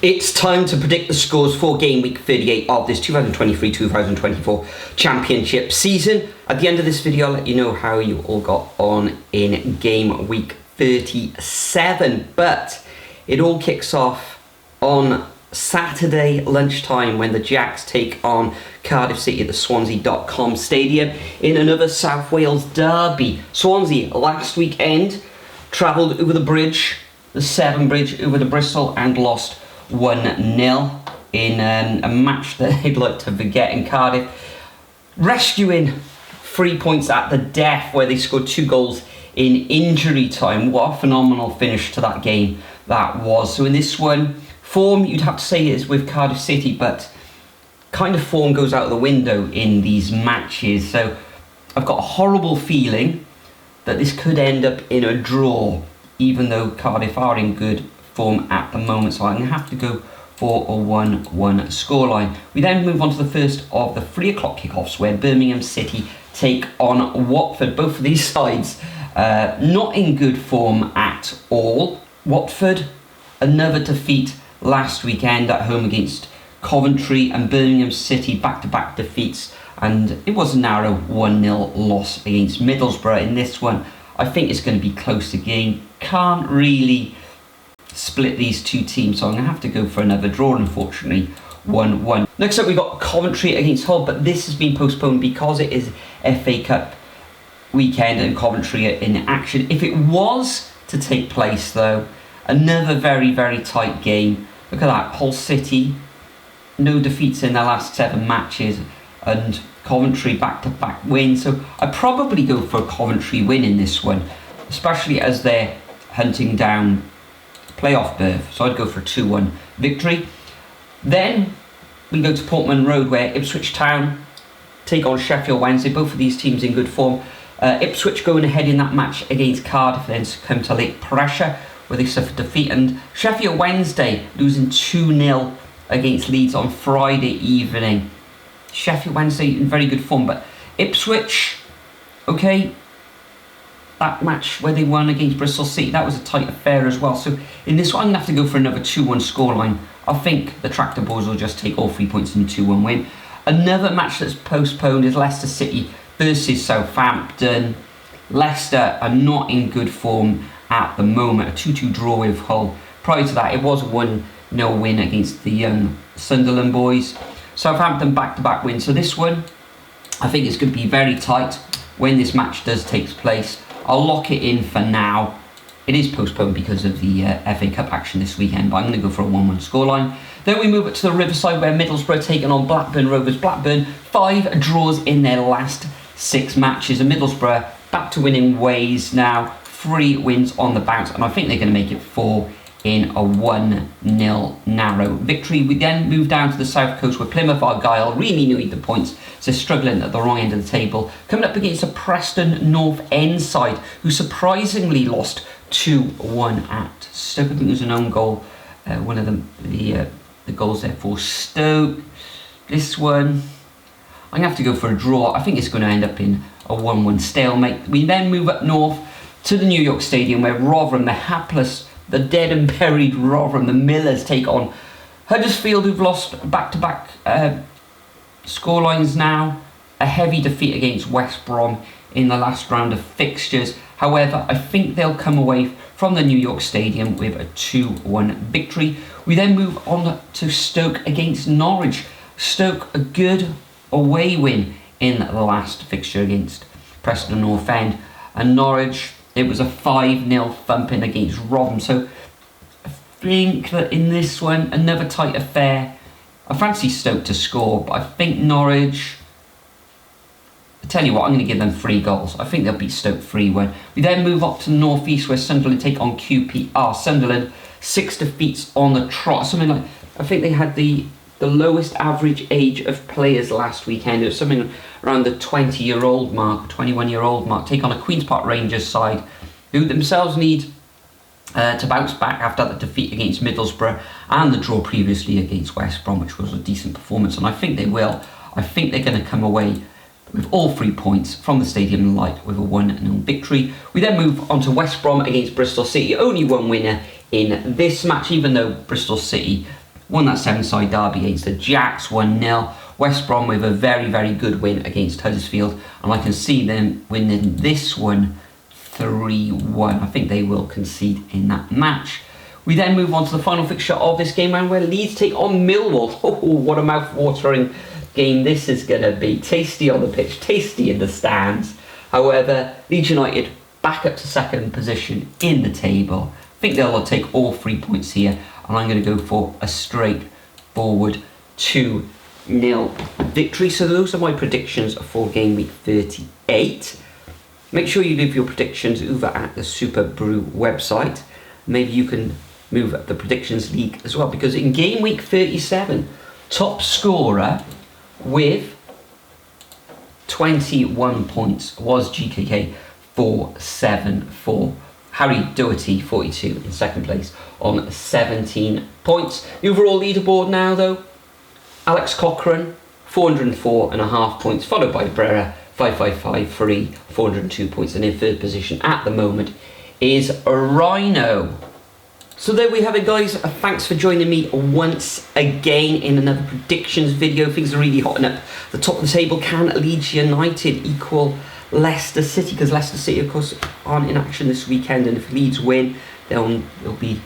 It's time to predict the scores for game week 38 of this 2023-2024 championship season. At the end of this video, I'll let you know how you all got on in game week 37. But it all kicks off on Saturday lunchtime when the Jacks take on Cardiff City at the Swansea.com stadium in another South Wales derby. Swansea last weekend travelled over the bridge, the Severn Bridge, over to Bristol and lost 1-0 in a match that they'd like to forget in Cardiff, rescuing 3 points at the death where they scored 2 goals in injury time. What a phenomenal finish to that game that was. So in this one, form you'd have to say is with Cardiff City, but kind of form goes out the window in these matches. So I've got a horrible feeling that this could end up in a draw, even though Cardiff are in good form at the moment, so I'm going to have to go for a 1-1 scoreline. We then move on to the first of the 3 o'clock kickoffs where Birmingham City take on Watford. Both of these sides not in good form at all. Watford, another defeat last weekend at home against Coventry, and Birmingham City back-to-back defeats, and it was a narrow 1-0 loss against Middlesbrough. In this one, I think it's going to be close again. Can't really split these two teams, so I'm going to have to go for another draw, unfortunately. 1-1. Next up, we've got Coventry against Hull, but this has been postponed because it is FA Cup weekend and Coventry are in action. If it was to take place, though, another very, very tight game. Look at that, Hull City, no defeats in their last 7 matches, and Coventry back-to-back wins. So I'd probably go for a Coventry win in this one, especially as they're hunting down playoff berth, so I'd go for a 2-1 victory. Then we go to Portman Road where Ipswich Town take on Sheffield Wednesday. Both of these teams in good form. Ipswich going ahead in that match against Cardiff, then succumb to late pressure where they suffered defeat, and Sheffield Wednesday losing 2-0 against Leeds on Friday evening. Sheffield Wednesday in very good form, but Ipswich, okay, that match where they won against Bristol City, that was a tight affair as well. So in this one, I'm going to have to go for another 2-1 scoreline. I think the Tractor Boys will just take all 3 points in a 2-1 win. Another match that's postponed is Leicester City versus Southampton. Leicester are not in good form at the moment. A 2-2 draw with Hull. Prior to that, it was a 1-0 win against the young Sunderland boys. Southampton back-to-back win. So this one, I think it's going to be very tight when this match does take place. I'll lock it in for now. It is postponed because of the FA Cup action this weekend, but I'm going to go for a 1-1 scoreline. Then we move up to the Riverside where Middlesbrough taking on Blackburn Rovers. Blackburn, 5 draws in their last 6 matches, and Middlesbrough back to winning ways now. 3 wins on the bounce, and I think they're going to make it 4 in a 1-0 narrow victory. We then move down to the south coast where Plymouth Argyle really need the points, so struggling at the wrong end of the table, coming up against a Preston North End side who surprisingly lost 2-1 at Stoke. I think it was an own goal, one of the goals there for Stoke. This one, I'm going to have to go for a draw. I think it's going to end up in a 1-1 stalemate. We then move up north to the New York Stadium where Rotherham, the hapless, the dead and buried Rotherham, the Millers, take on Huddersfield, who've lost back-to-back scorelines now. A heavy defeat against West Brom in the last round of fixtures. However, I think they'll come away from the New York Stadium with a 2-1 victory. We then move on to Stoke against Norwich. Stoke, a good away win in the last fixture against Preston North End. And Norwich, it was a 5-0 thumping against Rotherham. So I think that in this one, another tight affair. I fancy Stoke to score, but I think Norwich, I tell you what, I'm going to give them 3 goals. I think they'll beat Stoke 3-1. We then move up to the North East where Sunderland take on QPR. Sunderland, 6 defeats on the trot. Something like, I think they had the lowest average age of players last weekend. It was something around the 20-year-old mark, 21-year-old mark. Take on a Queen's Park Rangers side who themselves need to bounce back after the defeat against Middlesbrough and the draw previously against West Brom, which was a decent performance, and I think they will. I think they're going to come away with all 3 points from the Stadium Light with a 1-0 victory. We then move on to West Brom against Bristol City. Only one winner in this match, even though Bristol City won that seven-side derby against the Jacks 1-0. West Brom with a very, very good win against Huddersfield, and I can see them winning this one 3-1. I think they will concede in that match. We then move on to the final fixture of this game round, where Leeds take on Millwall. Oh, what a mouth-watering game this is going to be. Tasty on the pitch, tasty in the stands. However, Leeds United back up to second position in the table. I think they'll take all 3 points here, and I'm going to go for a straightforward 2-0 victory. So those are my predictions for game week 38. Make sure you leave your predictions over at the Superbru website. Maybe you can move up the predictions league as well, because in game week 37, top scorer with 21 points was GKK 474. Harry Doherty 42 in second place on 17 points. The overall leaderboard now though, Alex Cochrane 404.5 points, followed by Brera 5553 402 points, and in third position at the moment is Rhino. So there we have it, guys. Thanks for joining me once again in another predictions video. Things are really hotting up the top of the table. Can Leeds United equal Leicester City? Because Leicester City, of course, aren't in action this weekend, and if Leeds win, they'll be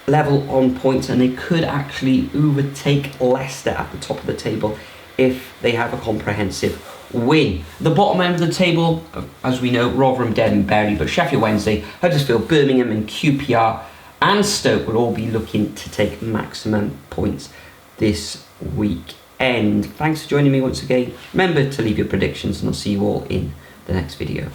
level on points, and they could actually overtake Leicester at the top of the table if they have a comprehensive win. The bottom end of the table, as we know, Rotherham, Devon, Bury, but Sheffield Wednesday, Huddersfield, Birmingham and QPR and Stoke will all be looking to take maximum points this weekend. Thanks for joining me once again. Remember to leave your predictions, and I'll see you all in the next video.